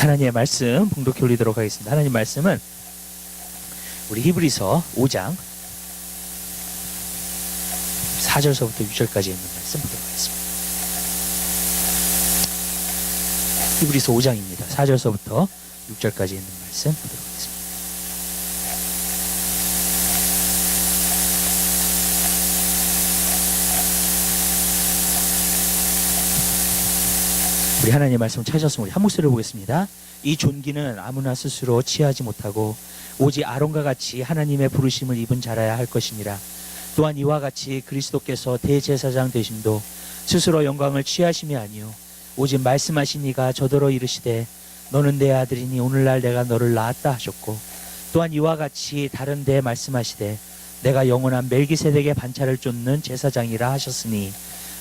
하나님의 말씀 봉독해 올리도록 하겠습니다. 하나님 말씀은 우리 히브리서 5장 4절서부터 6절까지 있는 말씀 보도록 하겠습니다. 히브리서 5장입니다. 4절서부터 6절까지 있는 말씀 보도록 하겠습니다. 우리 하나님의 말씀 찾았으면 우리 한 목소리를 보겠습니다. 이 존귀는 아무나 스스로 취하지 못하고 오직 아론과 같이 하나님의 부르심을 입은 자라야 할 것이니라. 또한 이와 같이 그리스도께서 대제사장 되심도 스스로 영광을 취하심이 아니요 오직 말씀하신 이가 저더러 이르시되 너는 내 아들이니 오늘날 내가 너를 낳았다 하셨고, 또한 이와 같이 다른 데 말씀하시되 내가 영원한 멜기세덱의 반차를 쫓는 제사장이라 하셨으니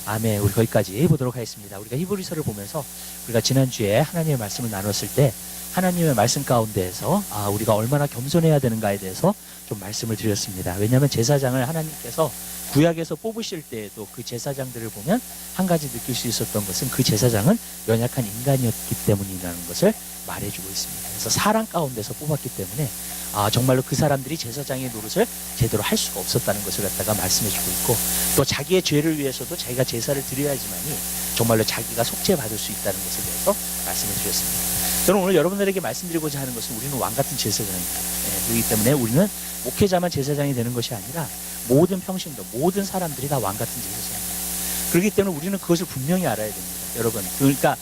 아멘. 우리 거기까지 보도록 하겠습니다. 우리가 히브리서를 보면서 우리가 지난주에 하나님의 말씀을 나눴을 때 하나님의 말씀 가운데에서 우리가 얼마나 겸손해야 되는가에 대해서 좀 말씀을 드렸습니다. 왜냐하면 제사장을 하나님께서 구약에서 뽑으실 때에도 그 제사장들을 보면 한 가지 느낄 수 있었던 것은 그 제사장은 연약한 인간이었기 때문이라는 것을 말해주고 있습니다. 그래서 사람 가운데서 뽑았기 때문에 정말로 그 사람들이 제사장의 노릇을 제대로 할 수가 없었다는 것을 갖다가 말씀해주고 있고, 또 자기의 죄를 위해서도 자기가 제사를 드려야지만이 정말로 자기가 속죄받을 수 있다는 것에 대해서 말씀을 드렸습니다. 저는 오늘 여러분들에게 말씀드리고자 하는 것은 우리는 왕같은 제사장입니다. 그렇기 때문에 우리는 목회자만 제사장이 되는 것이 아니라 모든 평신도 모든 사람들이 다 왕같은 제사장입니다. 그렇기 때문에 우리는 그것을 분명히 알아야 됩니다. 여러분, 그러니까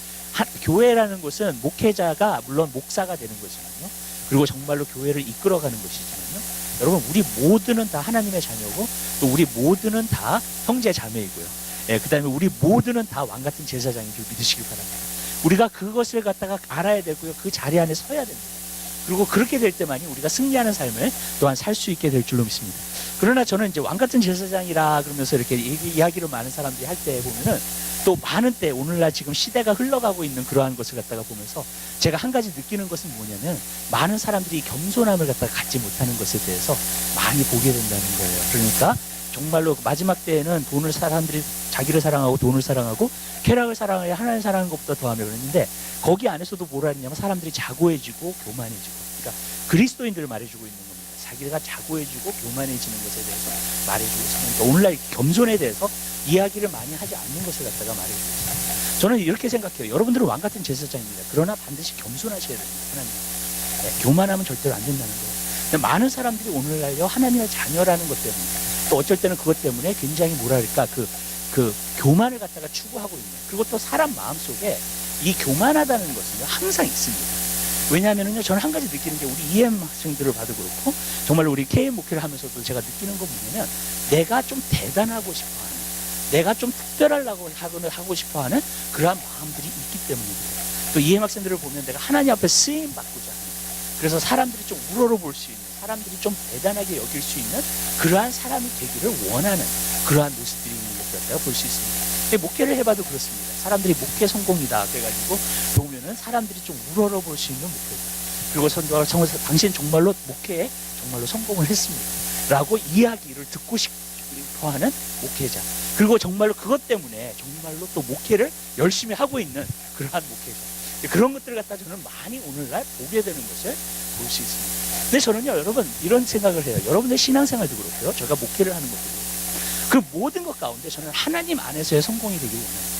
교회라는 것은 목회자가 물론 목사가 되는 것이거든요. 그리고 정말로 교회를 이끌어가는 것이지만요, 여러분 우리 모두는 다 하나님의 자녀고 또 우리 모두는 다 형제 자매이고요. 그 다음에 우리 모두는 다 왕같은 제사장인 줄 믿으시길 바랍니다. 우리가 그것을 갖다가 알아야 되고요, 그 자리 안에 서야 됩니다. 그리고 그렇게 될 때만이 우리가 승리하는 삶을 또한 살 수 있게 될 줄로 믿습니다. 그러나 저는 이제 왕같은 제사장이라 그러면서 이렇게 이야기를 많은 사람들이 할 때 보면은 또 많은 때 오늘날 지금 시대가 흘러가고 있는 그러한 것을 갖다가 보면서 제가 한 가지 느끼는 것은 뭐냐면 많은 사람들이 겸손함을 갖다가 갖지 못하는 것에 대해서 많이 보게 된다는 거예요. 그러니까 정말로 마지막 때에는 사람들이 자기를 사랑하고 돈을 사랑하고 쾌락을 사랑해야 하나님 사랑하는 것보다 더하며 그랬는데, 거기 안에서도 뭐라 했냐면 사람들이 자고해지고 교만해지고, 그러니까 그리스도인들을 말해주고 있는 겁니다. 자기가 자고해지고 교만해지는 것에 대해서 말해주고 있습니다. 그러니까 오늘날 겸손에 대해서 이야기를 많이 하지 않는 것을 갖다가 말해주고 있습니다. 저는 이렇게 생각해요. 여러분들은 왕같은 제사장입니다. 그러나 반드시 겸손하셔야 됩니다. 하나님. 교만하면 절대로 안 된다는 거예요. 근데 많은 사람들이 오늘날요 하나님의 자녀라는 것 때문에, 또 어쩔 때는 그것 때문에 굉장히 뭐랄까 그 교만을 갖다가 추구하고 있는, 그리고 또 사람 마음속에 이 교만하다는 것은 항상 있습니다. 왜냐하면요, 저는 한 가지 느끼는 게 우리 EM 학생들을 봐도 그렇고 정말로 우리 KM 목회를 하면서도 제가 느끼는 거 뭐냐면 내가 좀 대단하고 싶어하는, 내가 좀 특별하려고 하고 싶어하는 그러한 마음들이 있기 때문에 그래요. 또 EM 학생들을 보면 내가 하나님 앞에 쓰임 받고자 하는, 그래서 사람들이 좀 우러러볼 수 있는, 사람들이 좀 대단하게 여길 수 있는 그러한 사람이 되기를 원하는 그러한 모습들이 있는 것 같다고 볼 수 있습니다. 목회를 해봐도 그렇습니다. 사람들이 목회 성공이다 그래가지고 보면은 사람들이 좀 우러러볼 수 있는 목회자, 그리고 당신 정말로 목회에 정말로 성공을 했습니다 라고 이야기를 듣고 싶어하는 목회자, 그리고 정말로 그것 때문에 정말로 또 목회를 열심히 하고 있는 그러한 목회자, 그런 것들을 갖다 저는 많이 오늘날 보게 되는 것을 볼 수 있습니다. 근데 저는요, 여러분 이런 생각을 해요. 여러분의 신앙생활도 그렇고요, 제가 목회를 하는 것도 그렇고, 그 모든 것 가운데 저는 하나님 안에서의 성공이 되길 원해요.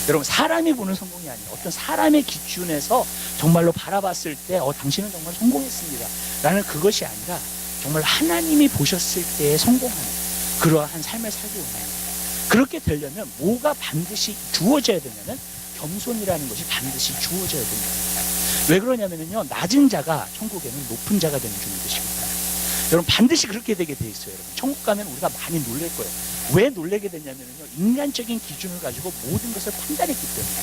여러분, 사람이 보는 성공이 아니에요. 어떤 사람의 기준에서 정말로 바라봤을 때 당신은 정말 성공했습니다 라는 그것이 아니라 정말 하나님이 보셨을 때의 성공하는 그러한 삶을 살기 원해요. 그렇게 되려면 뭐가 반드시 주어져야 되냐면 겸손이라는 것이 반드시 주어져야 된다. 왜 그러냐면요, 낮은 자가 천국에는 높은 자가 되는 줄 믿으십니다. 여러분, 반드시 그렇게 되게 돼 있어요. 여러분, 천국 가면 우리가 많이 놀랄 거예요. 왜 놀라게 됐냐면요, 인간적인 기준을 가지고 모든 것을 판단했기 때문에.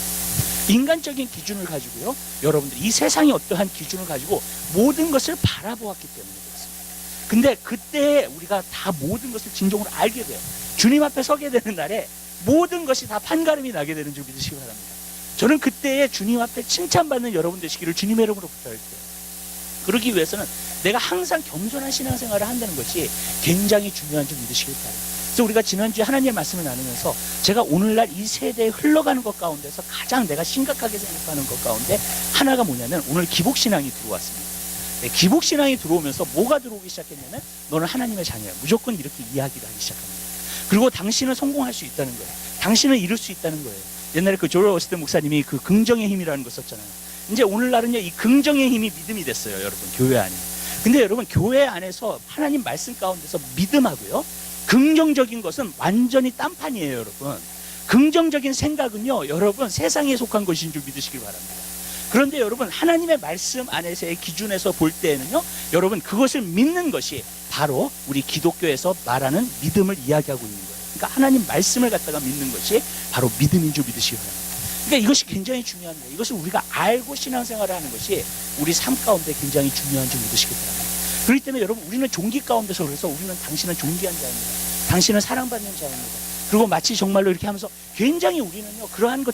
인간적인 기준을 가지고요, 여러분들 이 세상이 어떠한 기준을 가지고 모든 것을 바라보았기 때문에 그렇습니다. 근데 그때 우리가 다 모든 것을 진정으로 알게 돼요. 주님 앞에 서게 되는 날에 모든 것이 다 판가름이 나게 되는 줄 믿으시기 바랍니다. 저는 그때에 주님 앞에 칭찬받는 여러분 되시기를 주님의 이름으로 부탁할게요. 그러기 위해서는 내가 항상 겸손한 신앙생활을 한다는 것이 굉장히 중요한 줄 믿으시길 바랍니다. 그래서 우리가 지난주에 하나님의 말씀을 나누면서 제가 오늘날 이 세대에 흘러가는 것 가운데서 가장 내가 심각하게 생각하는 것 가운데 하나가 뭐냐면 오늘 기복신앙이 들어왔습니다. 네, 기복신앙이 들어오면서 뭐가 들어오기 시작했냐면 너는 하나님의 자녀야. 무조건 이렇게 이야기를 하기 시작합니다. 그리고 당신은 성공할 수 있다는 거예요. 당신은 이룰 수 있다는 거예요. 옛날에 그 조엘 오스틴 목사님이 그 긍정의 힘이라는 거 썼잖아요. 이제 오늘날은요, 이 긍정의 힘이 믿음이 됐어요, 여러분, 교회 안에. 근데 여러분, 교회 안에서 하나님 말씀 가운데서 믿음하고요, 긍정적인 것은 완전히 딴판이에요, 여러분. 긍정적인 생각은요, 여러분, 세상에 속한 것인 줄 믿으시길 바랍니다. 그런데 여러분, 하나님의 말씀 안에서의 기준에서 볼 때에는요, 여러분, 그것을 믿는 것이 바로 우리 기독교에서 말하는 믿음을 이야기하고 있는 거예요. 그러니까 하나님 말씀을 갖다가 믿는 것이 바로 믿음인 줄 믿으시기 바랍니다. 그러니까 이것이 굉장히 중요한 거예요. 이것을 우리가 알고 신앙생활을 하는 것이 우리 삶 가운데 굉장히 중요한 줄 믿으시기 바랍니다. 그렇기 때문에 여러분, 우리는 종기 가운데서 그래서 우리는 당신은 존귀한 자입니다. 당신은 사랑받는 자입니다. 그리고 마치 정말로 이렇게 하면서 굉장히 우리는요, 그러한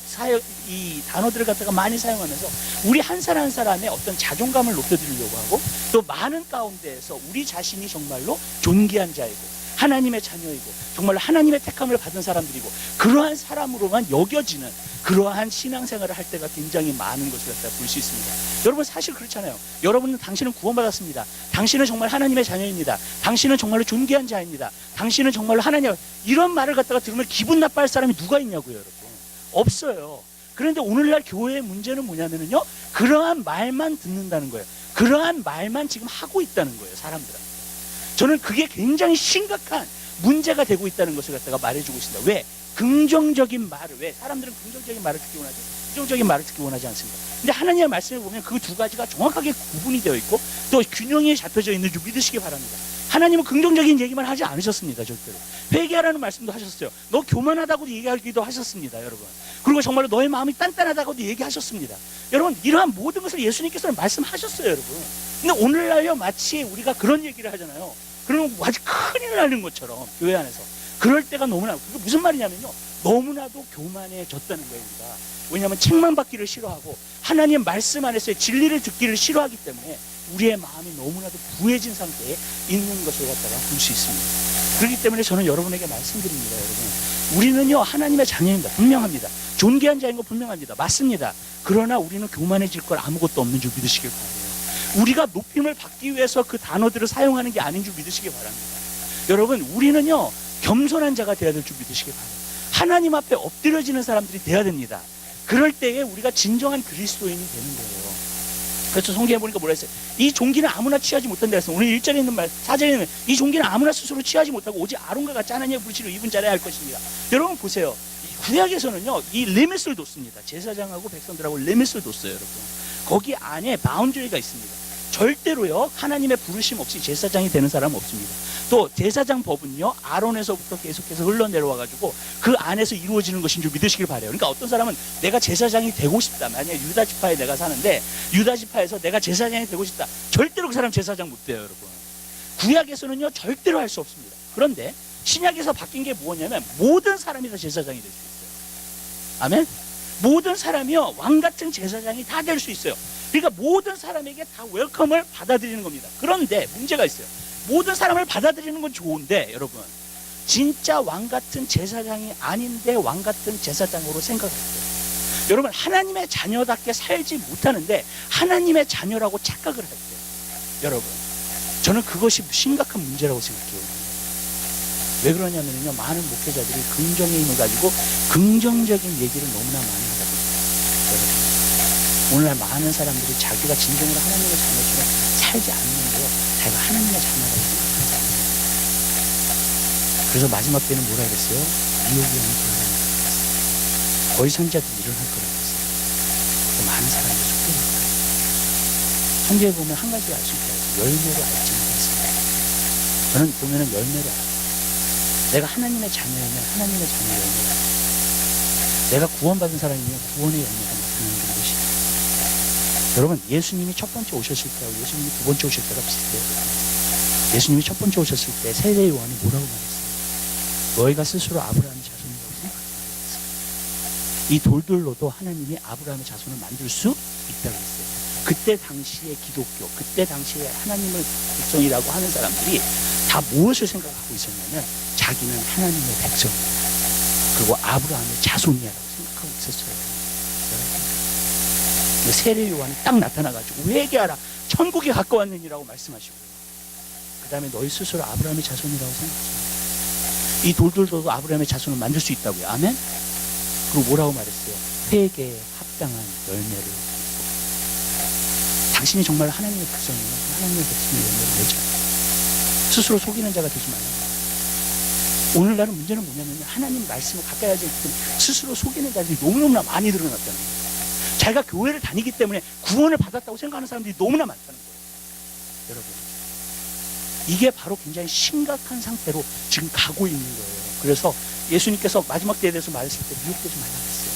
이 단어들을 갖다가 많이 사용하면서 우리 한 사람 한 사람의 어떤 자존감을 높여드리려고 하고 또 많은 가운데에서 우리 자신이 정말로 존귀한 자이고 하나님의 자녀이고 정말로 하나님의 택함을 받은 사람들이고 그러한 사람으로만 여겨지는 그러한 신앙생활을 할 때가 굉장히 많은 것을 갖다 볼 수 있습니다. 여러분, 사실 그렇잖아요. 여러분은 당신은 구원받았습니다. 당신은 정말 하나님의 자녀입니다. 당신은 정말로 존귀한 자입니다. 당신은 정말로 하나님, 이런 말을 갖다가 들으면 기분 나빠할 사람이 누가 있냐고요, 여러분. 없어요. 그런데 오늘날 교회의 문제는 뭐냐면요, 그러한 말만 듣는다는 거예요. 그러한 말만 지금 하고 있다는 거예요, 사람들한테. 저는 그게 굉장히 심각한 문제가 되고 있다는 것을 갖다가 말해주고 있습니다. 왜? 긍정적인 말을, 왜? 사람들은 긍정적인 말을 듣기 원하지, 부정적인 말을 듣기 원하지 않습니다. 근데 하나님의 말씀을 보면 그 두 가지가 정확하게 구분이 되어 있고 또 균형이 잡혀져 있는 줄 믿으시기 바랍니다. 하나님은 긍정적인 얘기만 하지 않으셨습니다, 절대로. 회개하라는 말씀도 하셨어요. 너 교만하다고도 얘기하기도 하셨습니다, 여러분. 그리고 정말로 너의 마음이 단단하다고도 얘기하셨습니다. 여러분, 이러한 모든 것을 예수님께서는 말씀하셨어요, 여러분. 근데 오늘날요, 마치 우리가 그런 얘기를 하잖아요. 그러면 아주 큰일 나는 것처럼 교회 안에서. 그럴 때가 너무나, 그게 무슨 말이냐면요, 너무나도 교만해졌다는 거예요, 우리가. 왜냐하면 책만 받기를 싫어하고 하나님의 말씀 안에서의 진리를 듣기를 싫어하기 때문에 우리의 마음이 너무나도 부해진 상태에 있는 것을 갖다가 볼 수 있습니다. 그렇기 때문에 저는 여러분에게 말씀드립니다, 여러분. 우리는요, 하나님의 자녀입니다. 분명합니다. 존귀한 자인 거 분명합니다. 맞습니다. 그러나 우리는 교만해질 걸 아무것도 없는 줄 믿으시길 바라요. 우리가 높임을 받기 위해서 그 단어들을 사용하는 게 아닌 줄 믿으시기 바랍니다. 여러분, 우리는요, 겸손한 자가 되어야 될 줄 믿으시기 바라요. 하나님 앞에 엎드려지는 사람들이 되어야 됩니다. 그럴 때에 우리가 진정한 그리스도인이 되는 거예요. 그래서 성경에 보니까 뭐라 했어요? 이 종기는 아무나 취하지 못한다 했어요. 오늘 1절에 있는 말, 4절에 있는 말, 이 종기는 아무나 스스로 취하지 못하고 오직 아론과 같이 하나님의 부르심을 입은 자라야 할 것입니다. 여러분 보세요. 구약에서는요, 이 리밋을 뒀습니다. 제사장하고 백성들하고 리밋을 뒀어요, 여러분. 거기 안에 바운드리가 있습니다. 절대로요, 하나님의 부르심 없이 제사장이 되는 사람은 없습니다. 또 제사장 법은요, 아론에서부터 계속해서 흘러내려와가지고 그 안에서 이루어지는 것인 줄 믿으시길 바라요. 그러니까 어떤 사람은 내가 제사장이 되고 싶다. 만약에 유다 지파에 내가 사는데 유다 지파에서 내가 제사장이 되고 싶다. 절대로 그 사람 제사장 못 돼요, 여러분. 구약에서는요, 절대로 할 수 없습니다. 그런데 신약에서 바뀐 게 뭐냐면 모든 사람이 다 제사장이 될 수 있어요. 아멘? 모든 사람이요, 왕 같은 제사장이 다 될 수 있어요. 그러니까 모든 사람에게 다 웰컴을 받아들이는 겁니다. 그런데 문제가 있어요. 모든 사람을 받아들이는 건 좋은데 여러분, 진짜 왕 같은 제사장이 아닌데 왕 같은 제사장으로 생각했어요. 여러분, 하나님의 자녀답게 살지 못하는데 하나님의 자녀라고 착각을 할 때, 여러분, 저는 그것이 심각한 문제라고 생각해요. 왜 그러냐면요, 많은 목회자들이 긍정의 힘을 가지고 긍정적인 얘기를 너무나 많이 하다 보니까, 여러분, 오늘날 많은 사람들이 자기가 진정으로 하나님의 자녀처럼 살지 않는데요, 자기가 하나님의 자녀라고 생각하는 사람이에요. 그래서 마지막 때는 뭐라 그랬어요? 미혹이 오는 불안한 것 같았어요. 거의 선지자들이 일어날 거라고 했어요. 그래서 많은 사람들이 속되는 거예요. 성경에 보면 한 가지 알 수 있어요. 열매로 알지 못했습니다. 저는 보면은 열매로 알아요. 내가 하나님의 자녀이면 하나님의 자녀 열매가, 내가 구원받은 사람이면 구원의 열매가 나타나는 것이. 여러분, 예수님이 첫 번째 오셨을 때하고 예수님이 두 번째 오실 때가 비슷해요. 예수님이 첫 번째 오셨을 때 세례 요한이 뭐라고 말했어요? 너희가 스스로 아브라함의 자손이라고 생각하지 말랬어요. 이 돌들로도 하나님이 아브라함의 자손을 만들 수 있다고 했어요. 그때 당시의 기독교, 그때 당시에 하나님을 백성이라고 하는 사람들이 다 무엇을 생각하고 있었냐면 자기는 하나님의 백성이야. 그리고 아브라함의 자손이야라고 생각하고 있었어요. 여러분. 세례 요한이 딱 나타나가지고 회개하라. 천국이 가까웠느니라고 말씀하시고요. 그 다음에 너희 스스로 아브라함의 자손이라고 생각하세요. 이 돌들도 아브라함의 자손을 만들 수 있다고요. 아멘? 그리고 뭐라고 말했어요? 회개에 합당한 열매를. 당신이 정말 하나님의 백성이에요. 하나님의 백성의 열매를 내자. 스스로 속이는 자가 되지 말라. 오늘날은 문제는 뭐냐면 하나님 말씀을 가까이 하지 않기 때문에 스스로 속이는 자들이 너무너무나 많이 늘어났다는 거예요. 자기가 교회를 다니기 때문에 구원을 받았다고 생각하는 사람들이 너무나 많다는 거예요. 여러분, 이게 바로 굉장히 심각한 상태로 지금 가고 있는 거예요. 그래서 예수님께서 마지막 때에 대해서 말했을 때 미혹되지 말라고 했어요.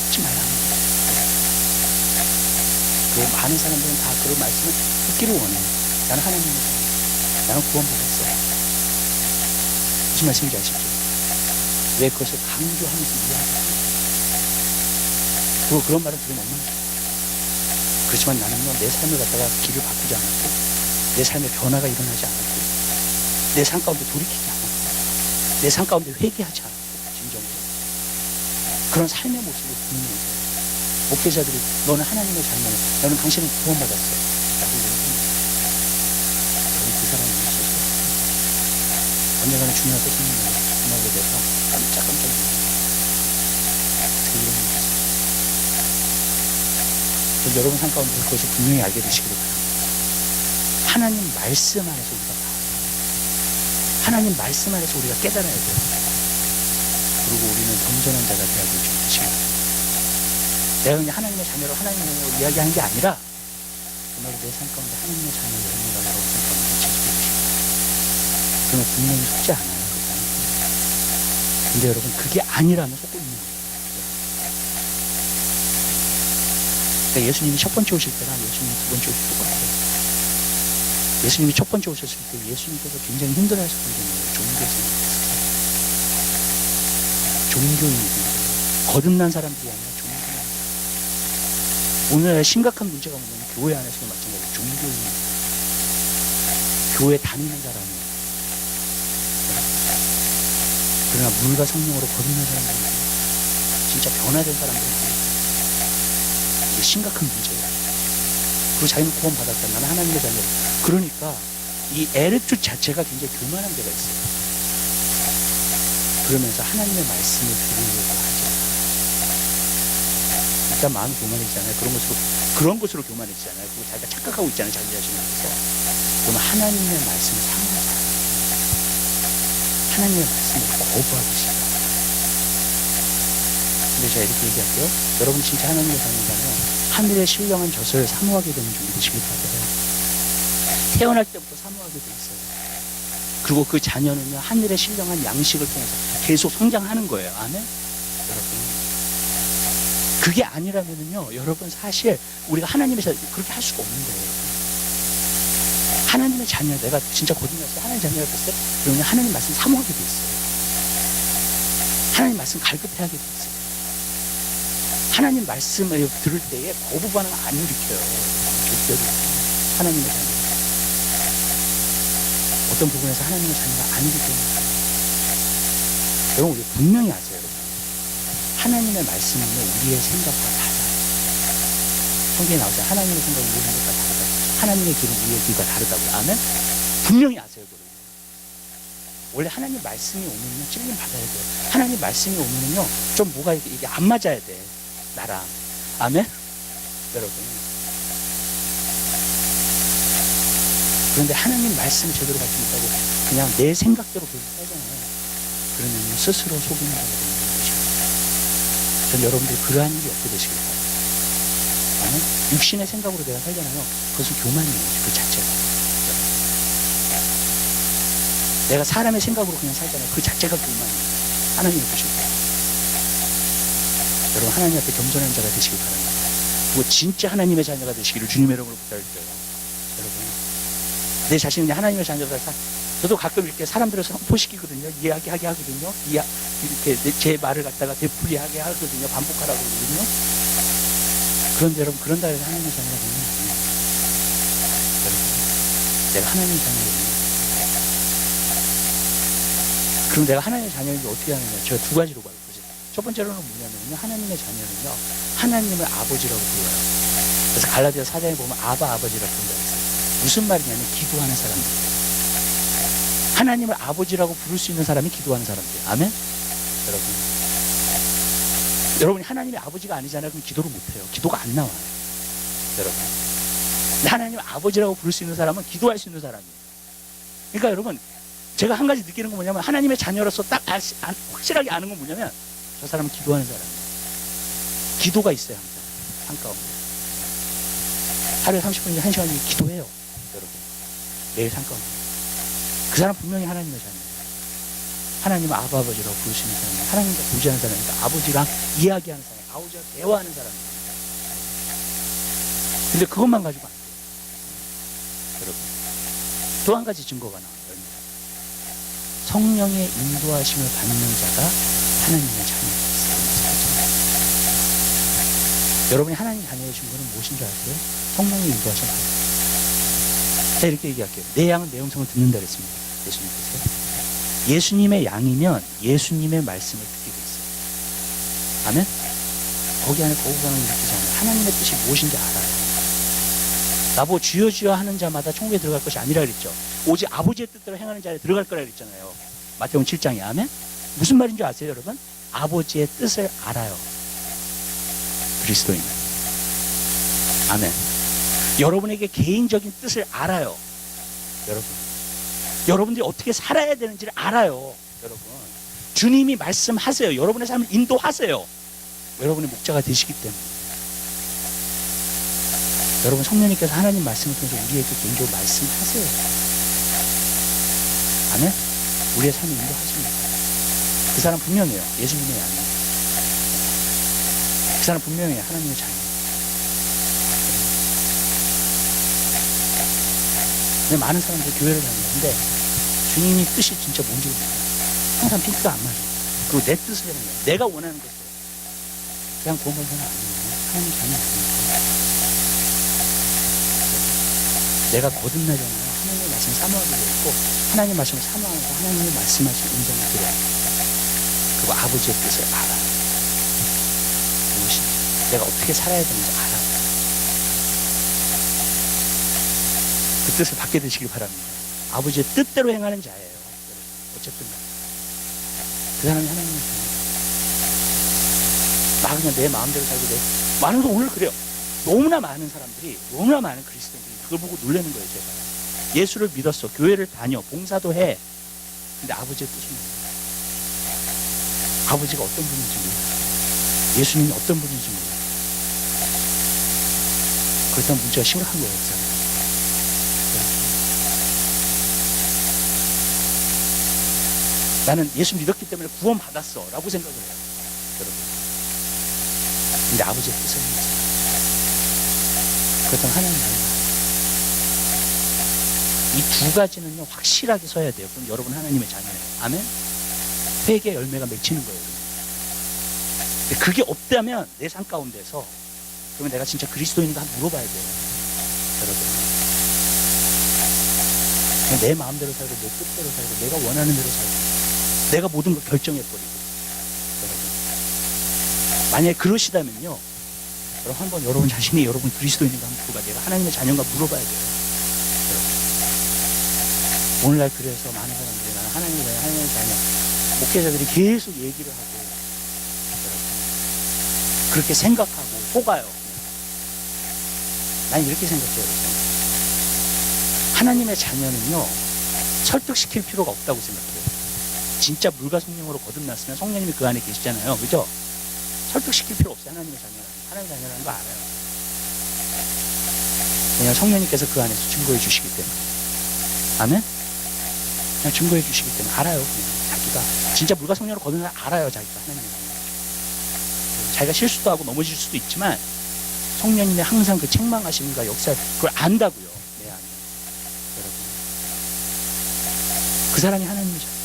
속지 말라는 거예요. 그 많은 사람들은 다 그런 말씀을 듣기를 원해요. 나는 하나님의 자녀, 나는 구원받았어. 무슨 말씀인지 아시죠? 왜 그것을 강조하면서 이야기하죠? 그리고 그런 말을 들으면 얼마나 그렇지만 나는요, 내 삶을 갖다가 길을 바꾸지 않았고, 내 삶에 변화가 일어나지 않았고, 내 삶 가운데 돌이키지 않았고, 내 삶 가운데 회개하지 않았고, 진정으로 그런 삶의 모습을 보이면서 목회자들이 너는 하나님의 자녀야, 너는 당신은 구원받았어 라고 얘기합니다. 그 사람은 스스로 언젠가는 중요한 것입니다. 정말로 내가 깜짝깜짝 놀랐어요. 여러분 삶 가운데 그것을 분명히 알게 되시기를 바랍니다. 하나님 말씀 안에서 우리가 하나님 말씀 안에서 우리가 깨달아야 돼요. 그리고 우리는 겸손한 자가 되어야 될 줄 믿으시기 내가 그냥 하나님의 자녀로 하나님을 이야기하는 게 아니라 정말로 내 삶 가운데 하나님의 자녀를 열린다고 생각하면 지키고 그러면 분명히 속지 않아요. 근데 여러분 그게 아니라면 속고 있는 거예요. 그러니까 예수님이 첫 번째 오실 때랑 예수님이 두 번째 오실 때 똑같아요. 예수님이 첫 번째 오셨을 때 예수님께서 굉장히 힘들어하셨던 게 뭐예요? 종교인이거든요. 거듭난 사람들이 아니라 종교인. 오늘날 심각한 문제가 뭐냐면 교회 안에서도 마찬가지로 종교인. 교회 다니는 사람이에요. 그러나 물과 성령으로 거듭난 사람들이 진짜 변화된 사람들이 이게 심각한 문제예요. 그리고 자기는 구원받았다. 나는 하나님의 자녀. 그러니까 이 에르투 자체가 굉장히 교만한 데가 있어요. 그러면서 하나님의 말씀을 들으려고 하죠. 일단 마음이 교만해지잖아요. 그런 것으로 교만해지잖아요. 그리고 자기가 착각하고 있잖아요. 자기 자신에 대해서. 그러면 하나님의 말씀을 사모하지 않아요. 하나님의 말씀을 거부하기 시작해요. 근데 제가 이렇게 얘기할게요. 여러분 진짜 하나님의 자녀잖아요. 하늘의 신령한 젖을 사모하게 되는 줄 믿으시길 바라요. 태어날 때부터 사모하게 돼 있어요. 그리고 그 자녀는요, 하늘의 신령한 양식을 통해서 계속 성장하는 거예요. 아멘? 여러분. 그게 아니라면요, 여러분 사실 우리가 하나님의 자녀, 그렇게 할 수가 없는 거예요. 하나님의 자녀, 내가 진짜 거듭났어요. 하나님의 자녀가 됐어요. 그러면 하나님 말씀 사모하게 돼 있어요. 하나님 말씀 갈급해하게 돼 있어요. 하나님 말씀을 들을 때에 거부 반응 안 일으켜요. 절대로. 하나님의 자녀. 어떤 부분에서 하나님의 자녀가 아니기 때문에. 여러분, 우리 분명히 아세요. 여러분. 하나님의 말씀은요, 우리의 생각과 달라요. 성경에 나오죠. 하나님의 생각은 우리의 생각과 다르다. 하나님의 길은 우리의 길과 다르다고요. 아멘? 분명히 아세요, 그걸. 원래 하나님 말씀이 오면요, 찔림 받아야 돼요. 하나님 말씀이 오면요, 좀 뭐가 이게 안 맞아야 돼. 나랑. 아멘? 여러분. 그런데 하나님 말씀을 제대로 받지 못하고 그냥 내 생각대로 계속 살잖아요. 그러면 스스로 속이는 자가 되는 것이죠. 전 여러분들이 그러한 일이 없게 되시길 바랍니다. 아멘? 육신의 생각으로 내가 살잖아요. 그것은 교만이에요. 그 자체가. 내가 사람의 생각으로 그냥 살잖아요. 그 자체가 교만이에요. 하나님이 보실 때. 여러분 하나님 앞에 겸손한 자가 되시길 바랍니다. 그리고 진짜 하나님의 자녀가 되시기를 주님의 이름으로 부탁드려요. 여러분 내 자신이 하나님의 자녀가 저도 가끔 이렇게 사람들을 선포시키거든요. 이야기하게 하거든요. 이렇게 제 말을 갖다가 되풀이하게 하거든요. 반복하라고 그러거든요. 그런데 여러분 그런다 해서 하나님의 자녀가 되는 게 아니에요. 여러분 내가 하나님의 자녀거든요. 그럼 내가 하나님의 자녀인지 어떻게 하느냐? 제가 두 가지로 봐요. 첫 번째로는 뭐냐면요. 하나님의 자녀는요. 하나님을 아버지라고 불러요. 그래서 갈라디아 4장에 보면 아바 아버지라고 부른다고 했어요. 무슨 말이냐면 기도하는 사람들이에요. 하나님을 아버지라고 부를 수 있는 사람이 기도하는 사람들이에요. 아멘? 여러분이 하나님의 아버지가 아니잖아요. 그럼 기도를 못해요. 기도가 안 나와요. 여러분. 하나님 아버지라고 부를 수 있는 사람은 기도할 수 있는 사람이에요. 그러니까 여러분, 제가 한 가지 느끼는 건 뭐냐면 하나님의 자녀로서 딱 확실하게 아는 건 뭐냐면 저 사람은 기도하는 사람이에요. 기도가 있어요. 항상 한가운데 하루에 30분이나 1시간씩 기도해요. 여러분 매일 한가운데 그 사람 분명히 하나님의 자녀예요. 하나님을 아버지라고 부를 수 있는 사람이에요. 하나님과 교제하는 사람이니까 아버지랑 이야기하는 사람, 아버지와 대화하는 사람이에요. 근데 그것만 가지고 안 돼요. 여러분 또 한 가지 증거가 나와요. 성령의 인도하심을 받는 자가 하나님의 자녀예요. 여러분이 하나님 자녀의 증거는 무엇인 줄 아세요? 성령의 인도하심을 받는 거예요. 자, 이렇게 얘기할게요. 내 양은 내 음성을 듣는다 그랬습니다. 예수님께서요. 예수님의 양이면 예수님의 말씀을 듣게 돼 있어요. 아멘? 거기 안에 거부감을 느끼지 않아요. 하나님의 뜻이 무엇인지 알아요. 나보고 주여 주여 하는 자마다 천국에 들어갈 것이 아니라 그랬죠. 오직 아버지의 뜻대로 행하는 자에 들어갈 거라 그랬잖아요. 마태복음 7장에. 아멘? 무슨 말인 줄 아세요, 여러분? 아버지의 뜻을 알아요. 그리스도인은. 아멘. 여러분에게 개인적인 뜻을 알아요. 여러분. 여러분들이 어떻게 살아야 되는지를 알아요. 여러분. 주님이 말씀하세요. 여러분의 삶을 인도하세요. 여러분의 목자가 되시기 때문에. 여러분 성령님께서 하나님 말씀을 통해서 우리에게 개인적으로 말씀하세요. 아멘? 우리의 삶을 인도하십니다. 그 사람 분명해요. 예수님의 양이에요. 그 사람 분명해요. 하나님의 자녀. 근데 많은 사람들이 교회를 다니는데 주님이 뜻이 진짜 뭔지 몰라요. 항상 핑크가 안 맞아요. 그리고 내 뜻을 하는 거예요. 내가 원하는 것을. 그냥 구원받는 사람 아니에요. 하나님 자녀 아니에요. 내가 거듭나잖아요. 하나님의 말씀 사모하게 되고 하나님의 말씀을 사모하고 하나님의 말씀하신 음성을 들어요. 그리고 아버지의 뜻을 알아요. 무엇인지 내가 어떻게 살아야 되는지 알아요. 그 뜻을 받게 되시길 바랍니다. 아버지의 뜻대로 행하는 자예요. 어쨌든 그 사람이 하나님의 자녀예요. 막 그냥 내 마음대로 살고 많은 거 오늘 그래요. 너무나 많은 사람들이 너무나 많은 그리스도인들이 그걸 보고 놀라는 거예요. 제가 예수를 믿었어. 교회를 다녀. 봉사도 해. 근데 아버지의 뜻은 뭐예요? 아버지가 어떤 분인지 몰라요. 예수님이 어떤 분인지 몰라요. 그렇다면 문제가 심각한 거예요. 그 사람. 나는 예수 믿었기 때문에 구원 받았어 라고 생각을 해요. 여러분. 근데 아버지의 뜻을 믿어요. 그렇다면 하나님 아니에요. 이 두 가지는요 확실하게 서야 돼요. 그럼 여러분 하나님의 자녀예요. 아멘? 회개 열매가 맺히는 거예요. 근데 그게 없다면 내 삶 가운데서 그러면 내가 진짜 그리스도인인가 한번 물어봐야 돼요. 여러분 그냥 내 마음대로 살고 내 뜻대로 살고 내가 원하는 대로 살고 내가 모든 걸 결정해버리고 여러분 만약에 그러시다면요 여러분 한번 여러분 자신이 여러분 그리스도인인가 한번 물어봐야 돼요. 내가 하나님의 자녀인가 물어봐야 돼요. 오늘날 그래서 많은 사람들이 나는 하나님의 자녀, 하나님의 자녀 목회자들이 계속 얘기를 하고 여러분 그렇게 생각하고 속아요. 난 이렇게 생각해요. 여러분. 하나님의 자녀는요 설득시킬 필요가 없다고 생각해요. 진짜 물과 성령으로 거듭났으면 성령님이 그 안에 계시잖아요. 그죠? 설득시킬 필요 없어요. 하나님의 자녀라는 하나님의 자녀라는 거 알아요. 왜냐하면 성령님께서 그 안에서 증거해 주시기 때문에. 아멘? 그냥 증거해 주시기 때문에 알아요. 그냥 자기가 진짜 물과 성령으로 거듭나 알아요. 자기가 하나님의 자녀. 자기가 실수도 하고 넘어질 수도 있지만 성령님의 항상 그 책망하심과 역사 그걸 안다고요. 내 안에. 여러분 그 사람이 하나님의 자녀.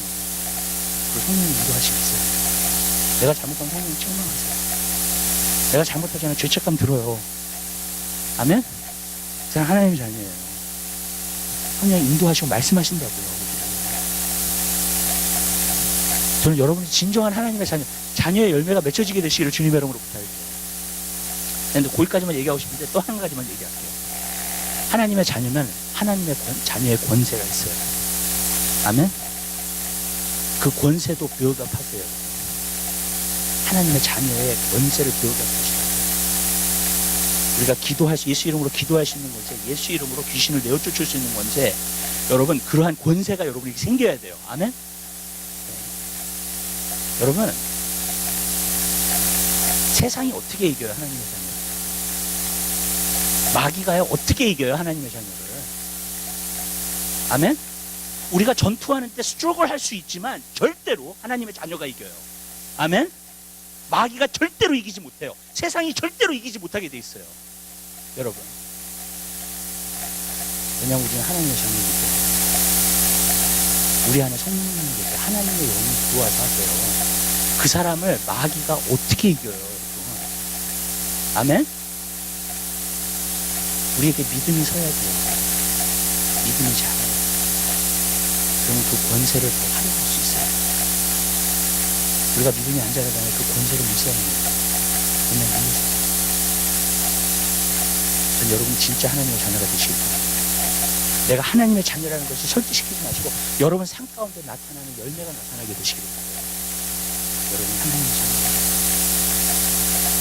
그리고 성령님 인도하시겠어요. 내가 잘못하면 성령님 책망하세요. 내가 잘못하잖아요. 죄책감 들어요. 아멘? 그 사람 하나님의 자녀예요. 성령님 인도하시고 말씀하신다고요. 저는 여러분이 진정한 하나님의 자녀의 열매가 맺혀지게 되시기를 주님의 이름으로 부탁드려요. 근데 거기까지만 얘기하고 싶은데 또 한 가지만 얘기할게요. 하나님의 자녀는 하나님의 자녀의 권세가 있어요. 아멘? 그 권세도 비교답하세요. 하나님의 자녀의 권세를 비교답하시라고요. 우리가 기도할 수, 예수 이름으로 기도할 수 있는 권세, 예수 이름으로 귀신을 내어 쫓을 수 있는 권세, 여러분 그러한 권세가 여러분에게 생겨야 돼요. 아멘? 네. 여러분 세상이 어떻게 이겨요 하나님의 자녀? 마귀가요 어떻게 이겨요 하나님의 자녀를? 아멘? 우리가 전투하는 때 스트러글 할 수 있지만 절대로 하나님의 자녀가 이겨요. 아멘? 마귀가 절대로 이기지 못해요. 세상이 절대로 이기지 못하게 돼 있어요. 여러분, 왜냐하면 우리는 하나님의 자녀이기 때문에. 우리 안에 성령님이 계세요. 하나님의 영이 들어와서 하세요. 그 사람을 마귀가 어떻게 이겨요, 여러분? 아멘? 우리에게 믿음이 서야 돼요. 믿음이 잘해요. 그러면 그 권세를 더 활용할 수 있어요. 우리가 믿음이 안 자라다면 그 권세를 못 쓰는 거예요. 그냥 믿으세요. 전 여러분 진짜 하나님의 자녀가 되시길 바랍니다. 내가 하나님의 자녀라는 것을 설득시키지 마시고 여러분 삶 가운데 나타나는 열매가 나타나게 되시길 바랍니다. 여러분 하나님의 자녀.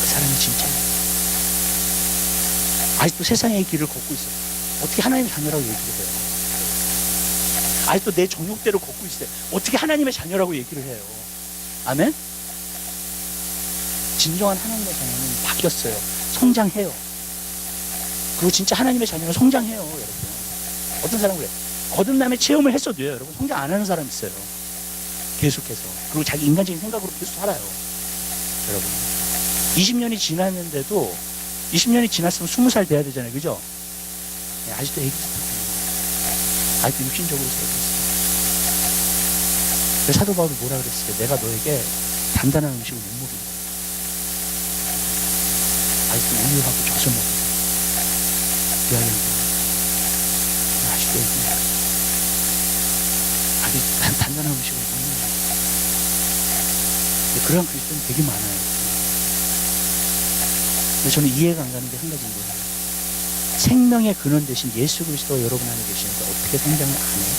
그 사람이 진짜예요. 아직도 세상의 길을 걷고 있어요. 어떻게 하나님의 자녀라고 얘기를 해요? 아직도 내 정욕대로 걷고 있어요. 어떻게 하나님의 자녀라고 얘기를 해요? 아멘? 진정한 하나님의 자녀는 바뀌었어요. 성장해요. 그리고 진짜 하나님의 자녀는 성장해요, 여러분. 어떤 사람은 그래. 거듭남의 체험을 했어도요, 여러분. 성장 안 하는 사람 있어요. 계속해서. 그리고 자기 인간적인 생각으로 계속 살아요. 여러분. 20년이 지났는데도 20년이 지났으면 20살 돼야 되잖아요. 그죠? 네, 아직도 애기 아직도 육신적으로 살고 있어요. 사도 바울이 뭐라 그랬어요? 내가 너에게 단단한 음식을 못 먹인다. 아직도 우유하고 젖을 먹어. 이야기하는 아직도 애기야. 아직 단단한 음식을 못 먹는다. 그런 그리스도는 되게 많아요. 근데 저는 이해가 안 가는 게 한 가지인 거예요. 생명의 근원 대신 예수 그리스도가 여러분 안에 계시는데 어떻게 성장을 안 해요?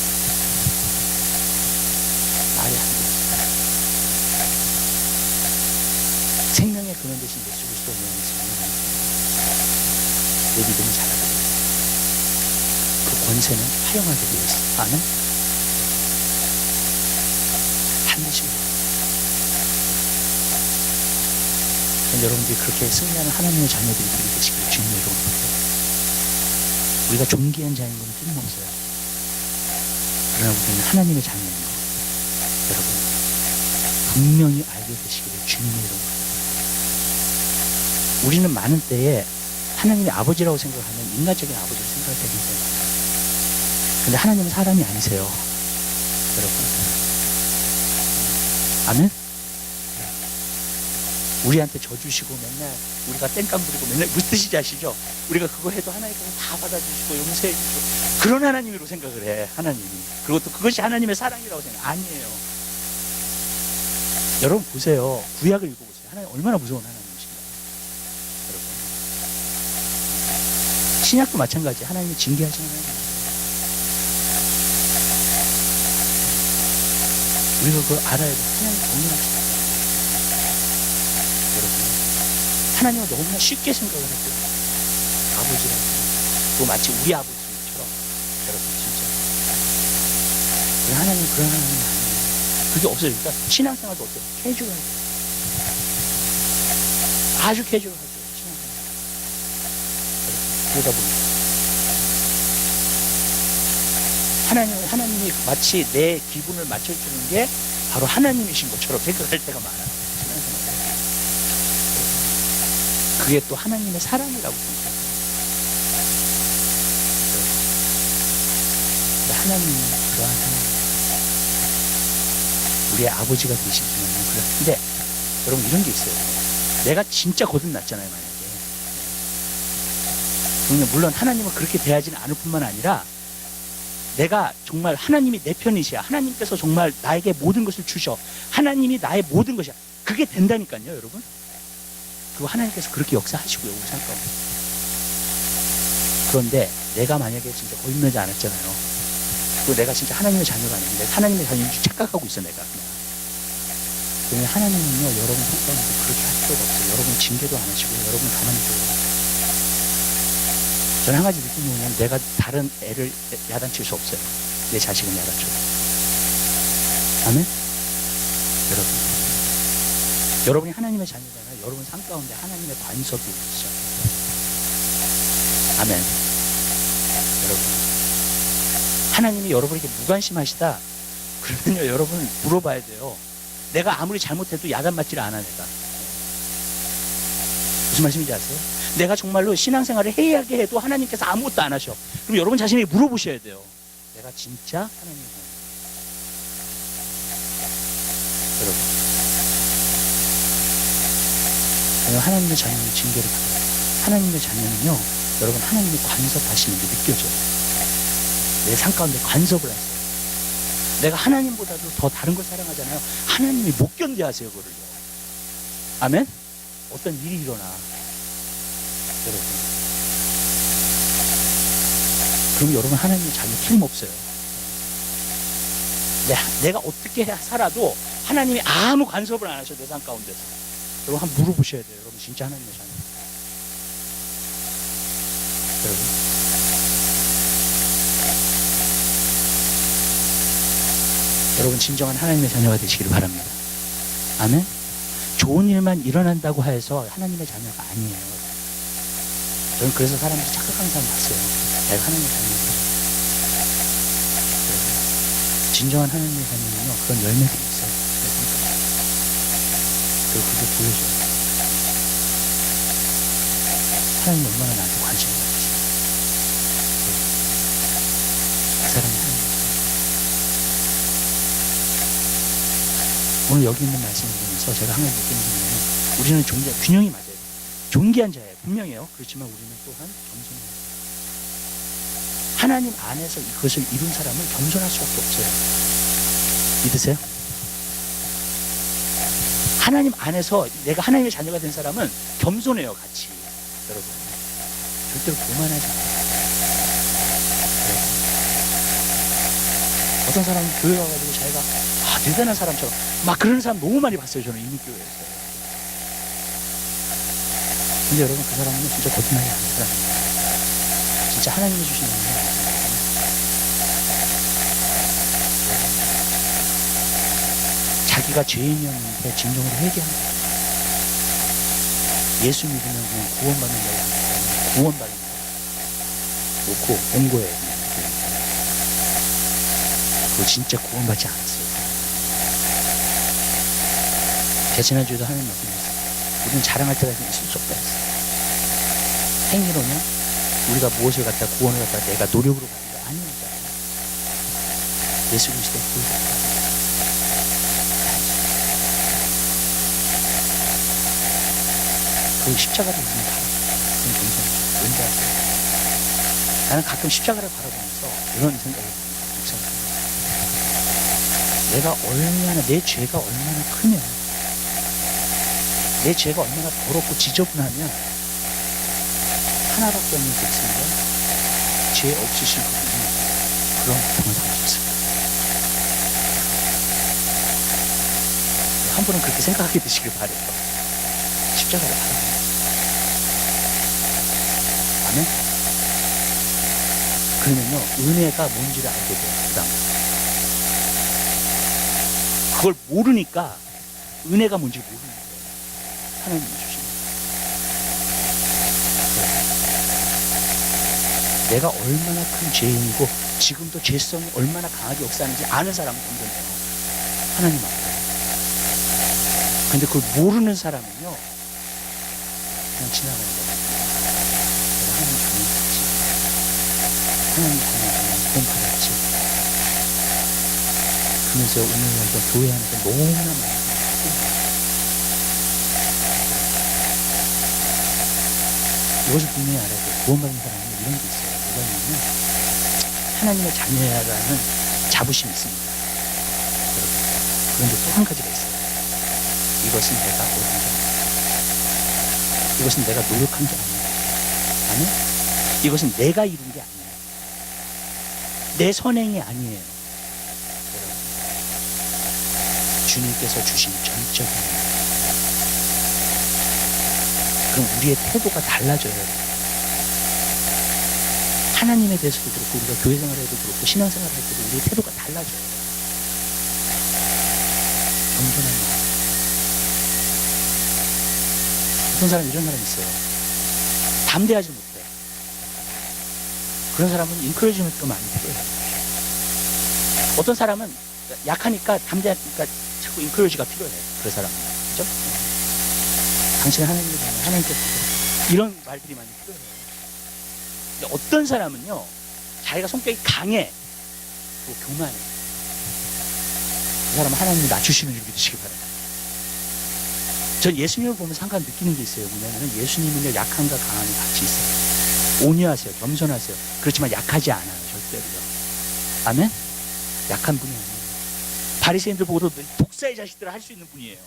말이 안 돼요. 생명의 근원 대신 예수 그리스도가 여러분 안에 있으면 내 믿음이 자라게 돼요. 그 권세는 사용하게 되어 있어요. 아멘? 반드시 여러분들이 그렇게 승리하는 하나님의 자녀들이 되시길 주님의 이름으로 부탁드립니다. 우리가 존귀한 자인 건 틀림없어요. 그러나 우리는 하나님의 자녀인 거 여러분 분명히 알게 되시기를 주님의 이름으로 부탁드립니다. 우리는 많은 때에 하나님의 아버지라고 생각하면 인간적인 아버지를 생각할 때가 있어요. 근데 하나님은 사람이 아니세요. 여러분 아멘? 우리한테 져주시고 맨날 우리가 땡깡 부리고 맨날 무슨 아시죠? 우리가 그거 해도 하나님께서 다 받아주시고 용서해 주시고 그런 하나님으로 생각을 해. 하나님이. 그리고 또 그것이 하나님의 사랑이라고 생각. 아니에요. 여러분 보세요. 구약을 읽어보세요. 하나님 얼마나 무서운 하나님이신가. 여러분 신약도 마찬가지. 하나님이 징계하시는 하나님. 우리가 그걸 알아야 돼. 하나님 정리하시다. 하나님은 너무나 쉽게 생각을 했거든요. 아버지라고. 또 마치 우리 아버지처럼. 여러분, 진짜. 하나님은 그런 하나님이 아니에요. 그게 없어요. 그러니까 신앙생활도 어때요? 캐주얼해요. 아주 캐주얼하죠. 신앙생활. 그러다 보니까. 하나님이 마치 내 기분을 맞춰주는 게 바로 하나님이신 것처럼 생각할 때가 많아요. 그게 또 하나님의 사랑이라고 생각해요. 하나님은 그러한 하나님. 우리의 아버지가 되시지만 그런데 여러분 이런 게 있어요. 내가 진짜 거듭났잖아요, 만약에. 그러면 물론 하나님은 그렇게 대하지는 않을 뿐만 아니라 내가 정말 하나님이 내 편이시야. 하나님께서 정말 나에게 모든 것을 주셔. 하나님이 나의 모든 것이야. 그게 된다니까요, 여러분. 그리고 하나님께서 그렇게 역사하시고요, 우리 삶 가운데. 그런데 내가 만약에 진짜 거듭나지 않았잖아요. 그리고 내가 진짜 하나님의 자녀가 아닌데 하나님의 자녀인 줄 착각하고 있어, 내가. 그러면 하나님은요, 여러분 삶 가운데 그렇게 할 필요가 없어요. 여러분 징계도 안 하시고 여러분 가만히 둬요. 저는 한 가지 느낌이 뭐냐면 내가 다른 애를 야단칠 수 없어요. 내 자식은 야단쳐요. 아멘? 여러분이 하나님의 자녀잖아요. 여러분 삶 가운데 하나님의 관섭이 있어요. 아멘. 여러분, 하나님이 여러분에게 무관심하시다? 그러면요, 여러분 물어봐야 돼요. 내가 아무리 잘못해도 야단 맞지를 않아, 내가. 무슨 말씀인지 아세요? 내가 정말로 신앙생활을 해야게 해도 하나님께서 아무것도 안 하셔. 그럼 여러분 자신에게 물어보셔야 돼요. 내가 진짜 하나님의 자녀. 여러분, 하나님의 자녀는 징계를 받아요. 하나님의 자녀는요, 여러분 하나님이 관섭하시는 게 느껴져요. 내 삶 가운데 관섭을 하세요. 내가 하나님보다도 더 다른 걸 사랑하잖아요. 하나님이 못 견뎌 하세요, 그거를요. 아멘? 어떤 일이 일어나. 여러분. 그럼 여러분 하나님의 자녀 틀림없어요. 내가 어떻게 살아도 하나님이 아무 간섭을 안 하셔, 내 삶 가운데서. 여러분 한번 물어보셔야 돼요. 여러분 진짜 하나님의 자녀. 여러분 진정한 하나님의 자녀가 되시기를 바랍니다. 아멘? 좋은 일만 일어난다고 해서 하나님의 자녀가 아니에요. 저는 그래서 사람들이 착각하는 사람 봤어요. 내가 하나님의 자녀예요. 진정한 하나님의 자녀는요, 그런 열매들이 있어요. 그리고 그게 보여줘요. 하나님이 얼마나 나한테 관심을 가지시고 그 사람이 하나님. 오늘 여기 있는 말씀을 보면서 제가 항상 느끼는 게 우리는 균형이 맞아요. 존귀한 자예요. 분명해요. 그렇지만 우리는 또한 겸손해요. 하나님 안에서 이것을 이룬 사람은 겸손할 수밖에 없어요. 믿으세요? 하나님 안에서 내가 하나님의 자녀가 된 사람은 겸손해요, 같이. 여러분. 절대로 교만하지 않아요. 어떤 사람은 교회 와가지고 자기가 대단한 사람처럼 막 그러는 사람 너무 많이 봤어요, 저는 이미 교회에서. 근데 여러분 그 사람은 진짜 거듭나지 않은 사람이에요. 진짜 하나님이 주신 은혜가 자기가 죄인이었는데 진정으로 회개한 거예요. 예수 믿으면 그냥 구원받는 거예요. 구원받는 거예요. 놓고 온 거예요. 그거 진짜 구원받지 않았어요. 제가 지난주에도 하나님 말씀드렸어요. 우리는 자랑할 때가 있을 수 없다 했어요. 행위로는 우리가 무엇을 갖다 구원을 갖다 내가 노력으로 받는 게 아닙니다. 예수 그리스도의 보혈. 그 십자가를 우리는 바라봐요. 그건 겸손하죠. 왠지 아세요? 나는 가끔 십자가를 바라보면서 이런 생각을 합니다. 내가 얼마나, 내 죄가 얼마나 크면, 내 죄가 얼마나 더럽고 지저분하면 하나밖에 없는 백성과 죄 없으신 분이 그런 고통을 당하셨을까. 한 번은 그렇게 생각하게 되시길 바래요. 십자가를 바라보면. 아멘? 그러면요, 은혜가 뭔지를 알게 돼요. 그 다음. 그걸 모르니까 은혜가 뭔지 모르는 거예요. 하나님이 주신 거예요. 내가 얼마나 큰 죄인이고 지금도 죄성이 얼마나 강하게 역사하는지 아는 사람은 건전해요. 하나님 앞에. 근데 그걸 모르는 사람은요, 그냥 지나가는 거예요. 내가 하나님 자녀였지. 하나님 자녀는 구원 받았지. 그러면서 오늘날도 교회 안에서 너무나 많아요. 이것을 분명히 알아야 돼요. 구원받는 사람은 이런 게 있어요. 뭐가 있냐면 하나님의 자녀라는 자부심이 있습니다. 여러분, 그런데 또 한 가지가 있어요. 이것은 내가 얻은 게 아니에요. 이것은 내가 노력한 게 아니에요. 아니? 이것은 내가 이룬 게 아니에요. 내 선행이 아니에요. 여러분, 주님께서 주신 전적인 은혜. 그럼 우리의 태도가 달라져요. 하나님에 대해서도 그렇고 우리가 교회 생활에도 그렇고 신앙생활 할 때도 우리의 태도가 달라져요. 겸손한 마음. 어떤 사람 이런 사람 있어요. 담대하지 못해. 그런 사람은 인커리지먼트가 많이 필요해요. 어떤 사람은 약하니까 담대하니까 자꾸 인커리지가 필요해. 그런 사람은. 그죠? 당신은 하나님의 자녀, 하나님께서 이런 말들이 많이 필요해요. 근데 어떤 사람은요, 자기가 성격이 강해, 또 교만해. 그 사람은 하나님이 낮추시는 줄 믿으시기 바랍니다. 전 예수님을 보면 상관 느끼는 게 있어요. 뭐냐면 예수님은요, 약함과 강함이 같이 있어요. 온유하세요, 겸손하세요. 그렇지만 약하지 않아요, 절대로요. 아멘? 약한 분이 아니에요. 바리새인들 보고도 독사의 자식들을 할 수 있는 분이에요,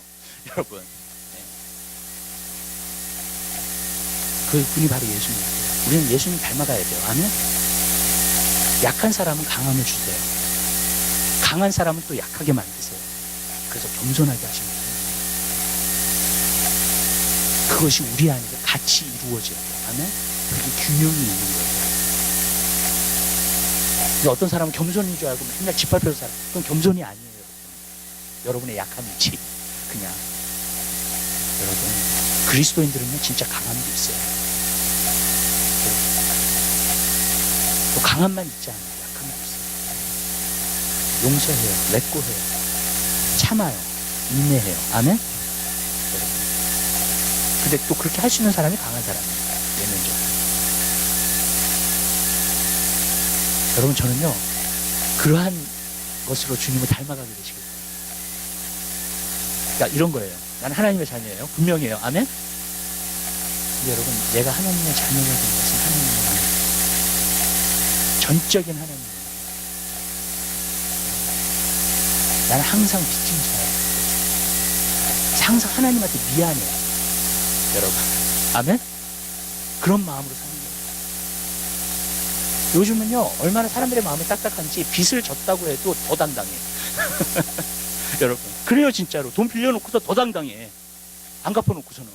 여러분. 그 분이 바로 예수님이에요. 우리는 예수님 닮아가야 돼요. 아멘? 약한 사람은 강함을 주세요. 강한 사람은 또 약하게 만드세요. 그래서 겸손하게 하시면 돼요. 그것이 우리 안에서 같이 이루어져야 돼요. 아멘? 그게 균형이 있는 거예요. 근데 어떤 사람은 겸손인 줄 알고 맨날 짓밟혀서 살아요. 그건 겸손이 아니에요. 여러분의 약함이지. 그냥. 여러분, 그리스도인들은요, 진짜 강함도 있어요. 또 강함만 있지 않아요. 약함도 있어요. 용서해요. 렛고해요. 참아요. 인내해요. 아멘? 근데 또 그렇게 할 수 있는 사람이 강한 사람이에요. 내면적으로. 여러분, 저는요, 그러한 것으로 주님을 닮아가게 되시길 바랍니다. 그러니까 이런 거예요. 나는 하나님의 자녀예요. 분명해요. 아멘? 근데 여러분, 내가 하나님의 자녀가 된 것은 하나님의 마음. 전적인 하나님의 마음. 나는 항상 빚진 자예요. 항상 하나님한테 미안해요. 여러분. 아멘? 그런 마음으로 사는 거예요. 요즘은요, 얼마나 사람들의 마음이 딱딱한지 빚을 졌다고 해도 더 당당해. 여러분. 그래요, 진짜로. 돈 빌려놓고서 더 당당해. 안 갚아놓고서는.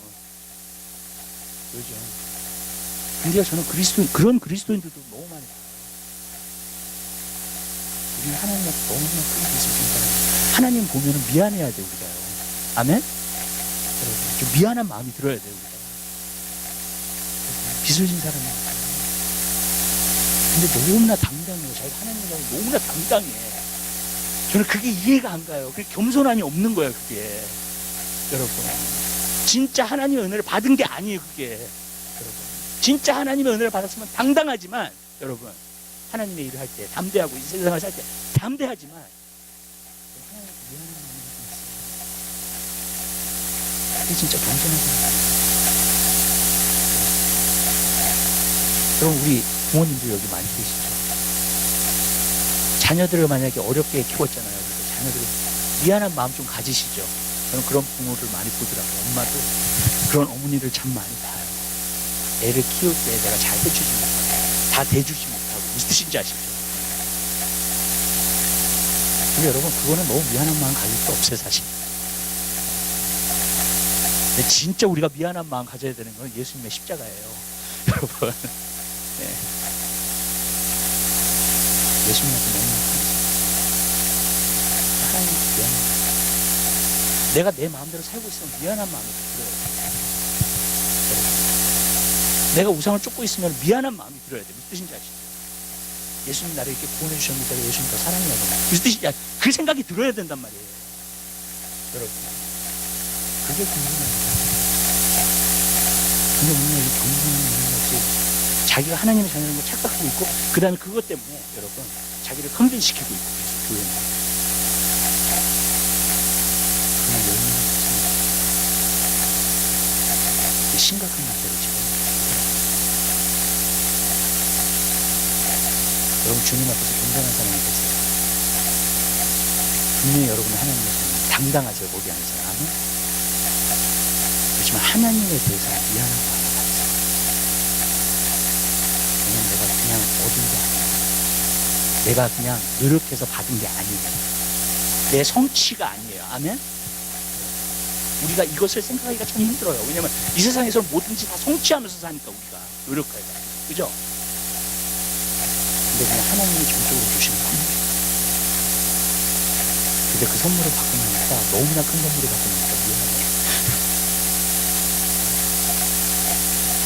요즘. 근데요, 저는 그런 그리스도인들도 너무 많이 봐요. 우리는 하나님한테 너무나 큰 빚을 진다. 하나님 보면은 미안해야 돼, 우리가요. 아멘? 여러분, 좀 미안한 마음이 들어야 돼요, 우리가. 빚을 진 사람이. 근데 너무나 당당해요. 자기가 하나님을 너무나 당당해. 저는 그게 이해가 안 가요. 그게 겸손함이 없는 거예요, 그게. 여러분. 진짜 하나님의 은혜를 받은 게 아니에요, 그게. 여러분. 진짜 하나님의 은혜를 받았으면 당당하지만, 여러분. 하나님의 일을 할 때, 담대하고 이 세상을 살 때, 담대하지만, 하나님께 미안한 마음이 있어요. 그게 진짜 겸손한 사람이에요. 여러분, 우리 부모님들 여기 많이 계시죠? 자녀들을 만약에 어렵게 키웠잖아요. 그래서 자녀들이 미안한 마음 좀 가지시죠? 저는 그런 부모를 많이 보더라고요. 엄마도 그런 어머니를 참 많이 봐요. 애를 키울 때 내가 잘 해주지 못하고, 다 대주지 못하고, 무슨 뜻인지 아시죠? 근데 여러분, 그거는 너무 미안한 마음 가질 수 없어요, 사실. 근데 진짜 우리가 미안한 마음 가져야 되는 건 예수님의 십자가예요. 여러분. 네. 예수님한테 너무 하나님께 미안합니다. 내가 내 마음대로 살고 있으면 미안한 마음이 들어야 돼. 내가 우상을 쫓고 있으면 미안한 마음이 들어야 돼. 무슨 뜻인지 아시죠? 예수님 나를 이렇게 구원해 주셨는데 내가 예수님 더 사랑해야 돼. 무슨 뜻인지 그 생각이 들어야 된단 말이에요. 여러분, 그게 궁금합니다. 근데 오늘 이 경건한 마음이 없어요. 자기가 하나님의 자녀라는 걸 착각하고 있고, 그 다음에 그것 때문에 여러분 자기를 컨벤시키고 있고, 그래서 교회는 그냥 열매는 없습니다. 심각한 문제로 지금. 여러분 주님 앞에서 겸손한 사람이 되세요. 분명히 여러분은 하나님의 손 당당하세요. 거기 안에서. 아멘. 그렇지만 하나님에 대해서 미안하고 하는 거예요. 왜냐면 내가 그냥 얻은 게 아니에요. 내가 그냥 노력해서 받은 게 아니에요. 내 성취가 아니에요. 아멘. 우리가 이것을 생각하기가 참 힘들어요. 왜냐면 이 세상에서는 뭐든지 다 성취하면서 사니까 우리가 노력해야 돼. 그죠? 근데 그냥 하나님이 전적으로 주시는 선물. 근데 그 선물을 받고 나니까 너무나 큰 선물을 받고 나니까 미안해요.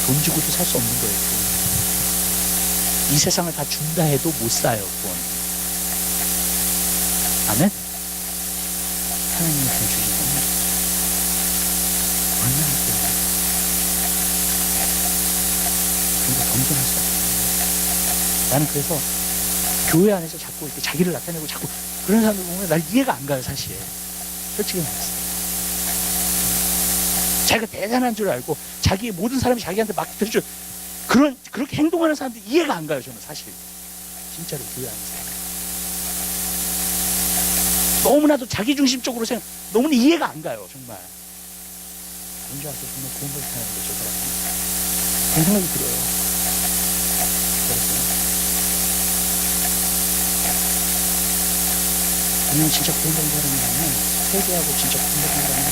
돈 주고도 살 수 없는 거예요. 그건. 이 세상을 다 준다 해도 못 사요. 그건. 아멘? 하나님이 그냥 주신 선물. 얼마나 좋아요. 그러니까 겸손할 수 없어요. 나는 그래서 교회 안에서 자꾸 이렇게 자기를 나타내고 자꾸 그런 사람들 보면 날 이해가 안 가요, 사실. 솔직히 말했어요. 자기가 대단한 줄 알고 자기의 모든 사람이 자기한테 막 들어줄 그렇게 행동하는 사람들 이해가 안 가요, 저는 사실. 진짜로 교회 안에서. 너무나도 자기중심적으로 생각, 너무나 이해가 안 가요, 정말. 뭔지 아세요? 정말 그런 걸 생각하는 거죠, 사람은. 그런 생각이 들어요. 그랬어요. 그냥 진짜 구원받은 사람이라면, 회개하고 진짜 구원받은 사람은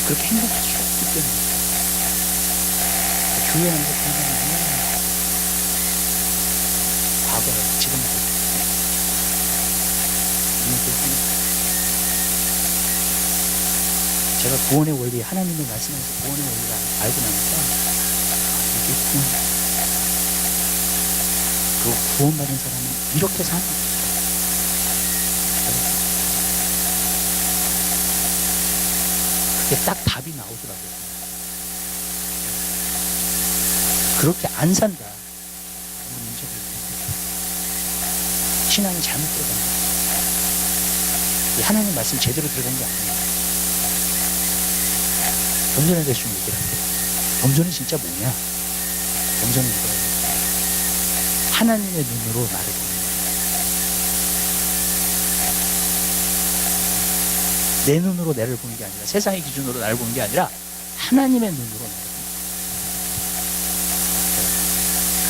그렇게 행동할 수 없기 때문에. 교회 안에서 그런 사람은 과거에, 지금 말고. 제가 구원의 원리, 하나님의 말씀에서 구원의 원리를 알고 나니까, 이게 구원. 그리고 구원받은 사람은 이렇게 사는 거예요. 그게 딱 답이 나오더라고요. 그렇게 안 산다. 그런 문제가 있는 신앙이 잘못 들어간 거예요. 하나님 말씀 제대로 들어간 게 아니에요. 겸손에 대해서 좀 얘기를 할게요. 겸손이 진짜 뭐냐? 겸손은 이거예요. 하나님의 눈으로 나를 보는 거예요. 내 눈으로 나를 보는 게 아니라, 세상의 기준으로 나를 보는 게 아니라 하나님의 눈으로 나를 보는 거예요.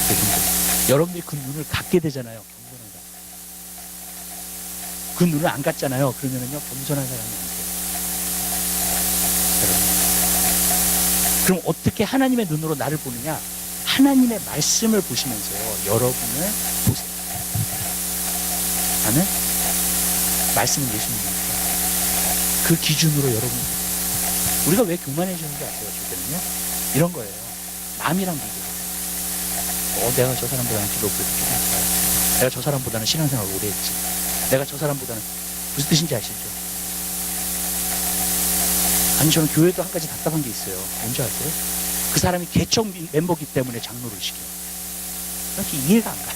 그게 겸손. 여러분들이 그 눈을 갖게 되잖아요. 겸손하다. 그 눈을 안 갖잖아요. 그러면은요, 겸손한 사람이 안 돼요. 여러분. 그럼 어떻게 하나님의 눈으로 나를 보느냐? 하나님의 말씀을 보시면서요, 여러분을 보세요. 아멘? 말씀은 예수님입니다. 그 기준으로 여러분을 보세요. 우리가 왜 교만해지는 줄 아세요? 저때는요? 이런 거예요. 남이랑 비교. 내가 저 사람보다는 기도 그래도 조금 잘해. 내가 저 사람보다는 신앙생활을 오래 했지. 내가 저 사람보다는 무슨 뜻인지 아시죠? 아니, 저는 교회도 한 가지 답답한 게 있어요. 뭔지 아세요? 그 사람이 개척 멤버기 때문에 장로를 시켜요. 그렇게 이해가 안 가요.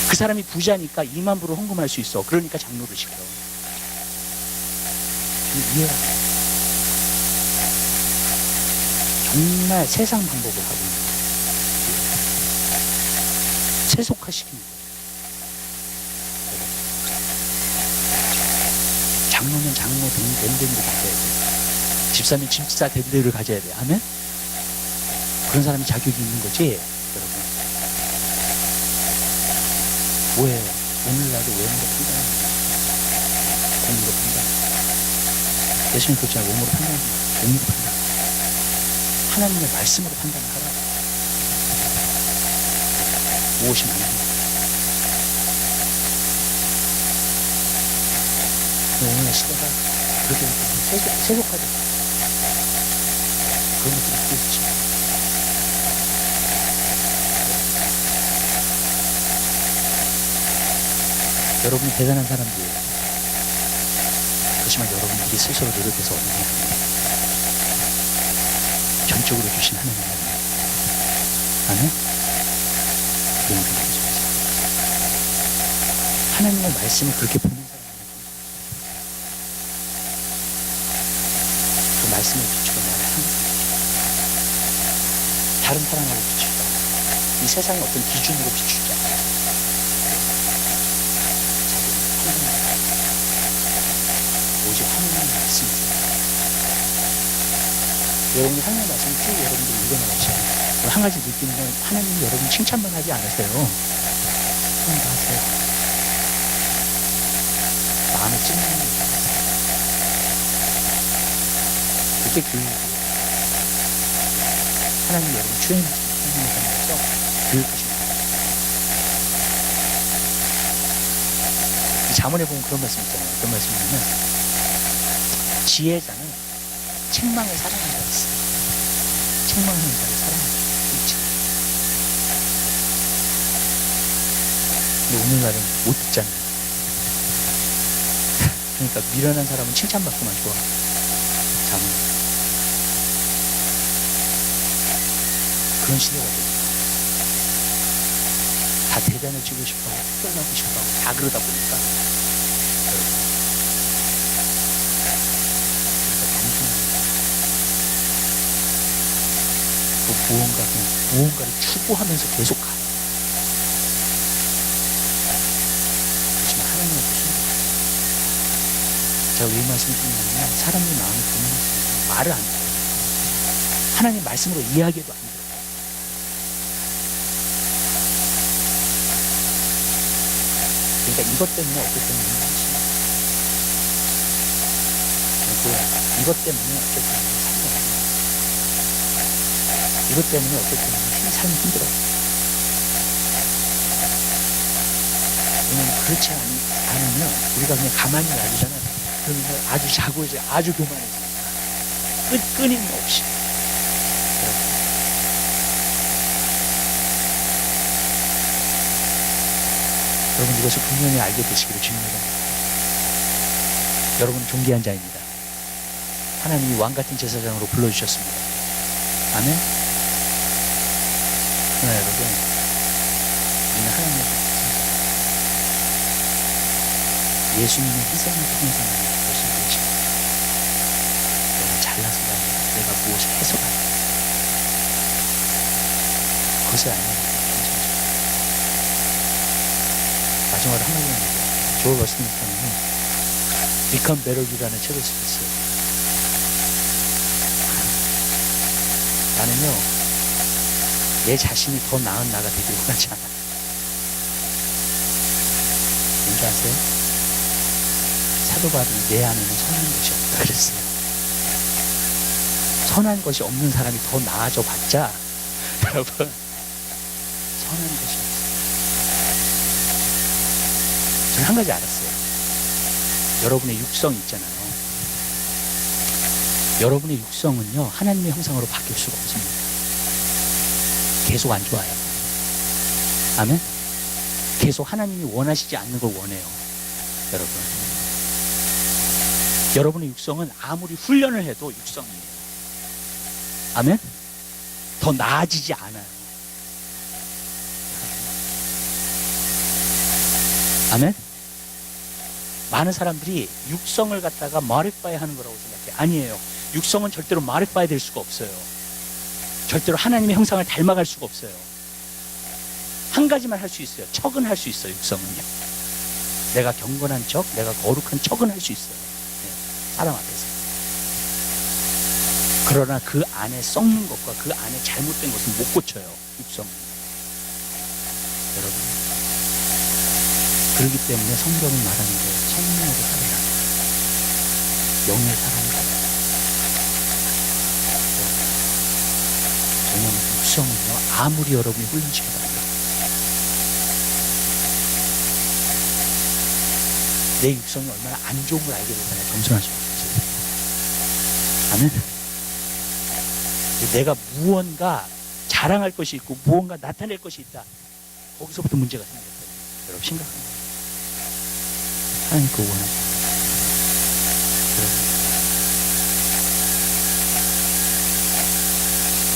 그 사람이 부자니까 2만 불을 헌금할 수 있어. 그러니까 장로를 시켜요. 이해가 안 가요. 정말 세상 방법을 하고 있는 거예요. 세속화시키는 거예요. 장로는 장로 됨됨이를 가져야 돼. 집사는 집사 됨됨이를 가져야 돼. 아멘? 그런 사람이 자격이 있는 거지, 여러분. 뭐예요? 오늘날도 외모로 판단합니다. 공으로 판단. 예수님 그렇잖아요. 외모로 판단합니다. 공으로 판단. 하나님의 말씀으로 판단을 하라. 무엇이 맞는가? 오늘 시대가 그렇게 세속화돼. 그런 것들이 있겠지. 여러분이 대단한 사람들이에요. 그렇지만 여러분들이 스스로 노력해서 얻는 게 아니에요. 전적으로 주신 하나님 아니에요. 아멘? 그런 게 있어요. 하나님의 말씀을 그렇게 보는 말씀을 비추고 나를 항상 다른 사람하고 비추고 이 세상의 어떤 기준으로 비추지 않아요. 자기 행동 오직 하나님의 말씀이세요. 여러분이 하나님의 말씀을 쭉 여러분들 읽어나가시면 한 가지 느끼는 건 하나님이 여러분 칭찬만 하지 않으세요. 하나님도 하세요. 마음에 찔리는 게 있어요. 그게 교육이에요. 하나님 여러분 주행하시면서 교육하십니다. 이 잠언에 보면 그런 말씀 있잖아요. 어떤 말씀이냐면 지혜자는 책망을 사랑한다 했어요. 책망하는 자를 사랑한다. 그렇지. 근데 오늘날은 못 듣잖아요. 그러니까 미련한 사람은 칭찬받고만 좋아. 잠언. 그런 시대가 됐다. 다 대단해지고 싶어하고 특별하고 싶어하고 다 그러다 보니까 그래서 단순한 또 무언가를 추구하면서 계속 가요. 그렇지만 하나님의 뜻은 제가 왜 말씀을 드리냐면 사람의 마음이 보면 말을 안 해요. 하나님 말씀으로 이야기해도 안 돼요. 그러니까 이것 때문에 어떨 때는 이것 때문에 어떨 때는 살려요. 이것 때문에 어떨 때는 삶이 힘들어요. 왜냐면 그렇지 않으면 우리가 그냥 가만히 놔두잖아요. 그러면 아주 자고해져, 아주 교만해지니까 끊임없이. 여러분 이것을 분명히 알게 되시기를 주입니다. 여러분 존귀한 자입니다. 하나님이 왕같은 제사장으로 불러주셨습니다. 아멘. 그러나 여러분 우리는 하나님의 백성입니다. 예수님의 희생을 통해서만 것을 보십니다. 내가 잘나서가 아니라 내가 무엇을 해서가 아니라 그것을 아니면 괜찮죠. 마지막으로 한마디만 얘기해요. 조엘 워싱턴은 Become Better이라는 책을 쓰셨어요. 나는요 내 자신이 더 나은 나가 되길 원하지 않아요. 뭔지 아세요? 사도 바울이 내 안에는 선한 것이 없다 그랬어요. 선한 것이 없는 사람이 더 나아져 봤자 여러분 선한 것이 없어요. 저는 한 가지 알았어요. 여러분의 육성이 있잖아요. 여러분의 육성은요 하나님의 형상으로 바뀔 수가 없습니다. 계속 안 좋아요. 아멘. 계속 하나님이 원하시지 않는 걸 원해요. 여러분 여러분의 육성은 아무리 훈련을 해도 육성이에요. 아멘. 더 나아지지 않아요. 아멘. 많은 사람들이 육성을 갖다가 마리파이 하는 거라고 생각해요. 아니에요. 육성은 절대로 마리파이 될 수가 없어요. 절대로 하나님의 형상을 닮아갈 수가 없어요. 한 가지만 할 수 있어요. 척은 할 수 있어요. 육성은요. 내가 경건한 척, 내가 거룩한 척은 할 수 있어요. 네, 사람 앞에서. 그러나 그 안에 썩는 것과 그 안에 잘못된 것은 못 고쳐요. 육성은. 여러분. 그렇기 때문에 성경은 말하는 거예요. 성령으로 살아라. 영의 사람이다. 저는 육성은요, 아무리 여러분이 훈련시켜도 안 돼요. 내 육성이 얼마나 안 좋은 걸 알게 되잖아요. 겸손할 수 없지. 아멘. 내가 무언가 자랑할 것이 있고 무언가 나타낼 것이 있다. 거기서부터 문제가 생겼어요. 여러분 심각한 거예요. 하나님 그거 원하죠.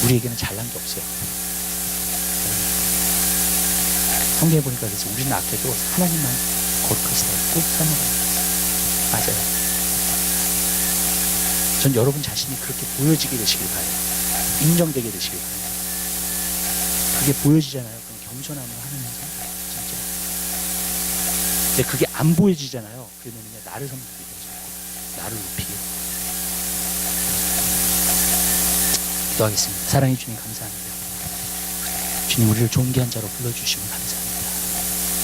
우리에게는 잘난 게 없어요. 성경에 보니까 그래서 우리는 악해도 하나님만 거룩하시다고 꼭 써먹어요. 맞아요. 전 여러분 자신이 그렇게 보여지게 되시길 바라요. 인정되게 되시길 바라요. 그게 보여지잖아요. 그럼 겸손함으로 하나님을 섬겨요. 진짜. 근데 그게 안 보여지잖아요. 그러면요 나를 섬기게 돼요. 나를 높이게. 기도하겠습니다. 사랑해 주님 감사합니다. 주님 우리를 존귀한 자로 불러주시면 감사합니다.